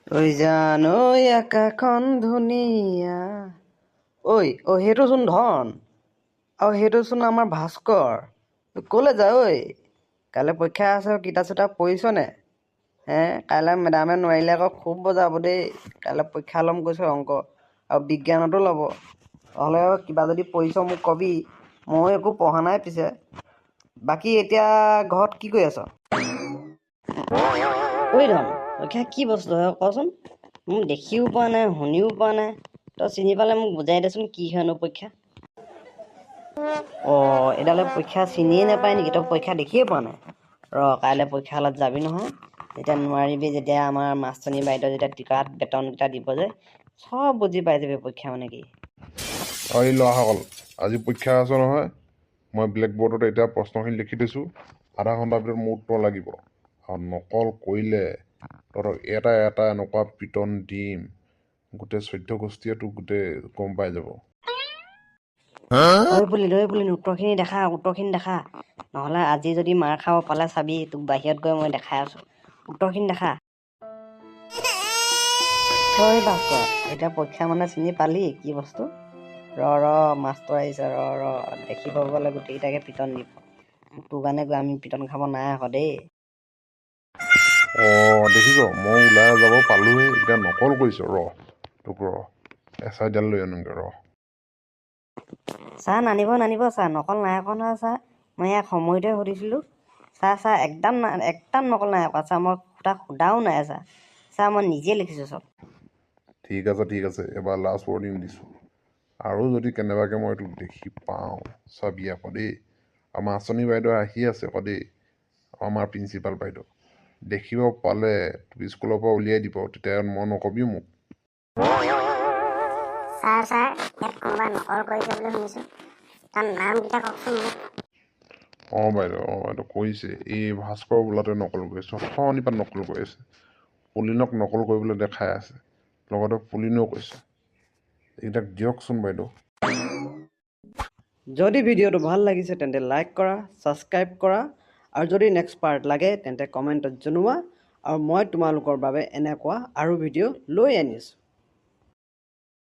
ঐ জান ঐ আকাশখন ধুনীয়া সেইটোচোন ধন আৰু সেইটোচোন আমাৰ ভাস্কৰ ক'লৈ যা ঐ কাইলৈ পৰীক্ষা আছে কিতাপ চিতাপ পঢ়িছনে কাইলৈ মেডামে নোৱাৰিলে আকৌ খুব বজাব দেই কাইলৈ পৰীক্ষা ল'ম কৈছে অংক আৰু বিজ্ঞানতো ল'ব নহ'লে কিবা যদি পঢ়িছ মোক কবি মই একো পঢ়া নাই পিছে বাকী এতিয়া ঘৰত কি কৰি আছ ঐ ধন পৰীক্ষা কি বস্তু হয় কচোন মোক দেখিও পোৱা নাই শুনিও পোৱা নাই তই চিনি পালে মোক বুজাই দেচোন কি হয়নো পৰীক্ষা এডালে পৰীক্ষা চিনিয়ে নাপায় নেকি তই পৰীক্ষা দেখিয়ে পোৱা নাই কাইলৈ পৰীক্ষা হলত যাবি নহয় যেতিয়া নোৱাৰিবি যেতিয়া আমাৰ মাষ্টৰণী বাইদেউ যেতিয়া টিকাত বেতনকেইটা দিব যে চব বুজি পাই যাবি পৰীক্ষা মানে কি ল'ৰাসকল আজি পৰীক্ষা আছে নহয় মই ব্লেকবৰ্ডত এতিয়া প্ৰশ্নখিনি লিখি দিছোঁ আধা ঘণ্টাৰ ভিতৰত মোৰ উত্তৰ লাগিব আৰু নকল কৰিলে তহঁতক এটা এনেকুৱা পিটন দিম গোটেই 14 গোষ্ঠীয়ে তোক গোটেই গম পাই যাব পুলিন উত্তৰখিনি দেখা নহ'লে আজি যদি মাৰ খাব পালে চাবি তোক বাহিৰত গৈ মই দেখাই আছো উত্তৰখিনি দেখা ভাস্কৰ এতিয়া পৰীক্ষা মানে চিনি পালি কি বস্তু মাষ্টৰ আহিছে দেখি পাব গ'লে গোটেইকেইটাকে পিটন দিব তোৰ কাৰণে গৈ আমি পিটন খাব নাই আকৌ দেই দেখিছ মই ওলাই যাব পালোহে এতিয়া নকল কৰিছ তোক এচাইডাল লৈ আনোগে ছাৰ নানিব ছাৰ নকল নাই আকৌ নহয় ছাৰ মই ইয়াক সময়তে সুধিছিলোঁ ছাৰ একদম নকল নাই আকৌ ছাৰ মই তাক সোধাও নাই ছাৰ মই নিজে লিখিছোঁ চব ঠিক আছে এবাৰ লাষ্ট ৱাৰ্ণিং দিছোঁ আৰু যদি কেনেবাকৈ মই তোক দেখি পাওঁ চাবি আকৌ দেই আৰু মাষ্টৰণী বাইদেউ আহি আছে আকৌ দেই আমাৰ প্ৰিন্সিপাল বাইদেউ দেখিব পালে তোক স্কুলৰ পৰা উলিয়াই দিব তেতিয়া মই নকবি মোক বাইদেউ কৈছে এই ভাস্কৰ বোলাতে নকল কৰিছে শনিপাত নকল কৰিছে পুলিনক নকল কৰিবলৈ দেখাই আছে লগতে পুলিনেও কৈছে এইকেইটাক দিয়কচোন বাইদেউ যদি ভিডিঅ'টো ভাল লাগিছে তেন্তে লাইক কৰা ছাবস্ক্ৰাইব কৰা আৰু যদি নেক্সট পাৰ্ট লাগে তেন্তে কমেণ্টত জনোৱা আৰু মই তোমালোকৰ বাবে এনেকুৱা আৰু ভিডিঅ' লৈ আনিছোঁ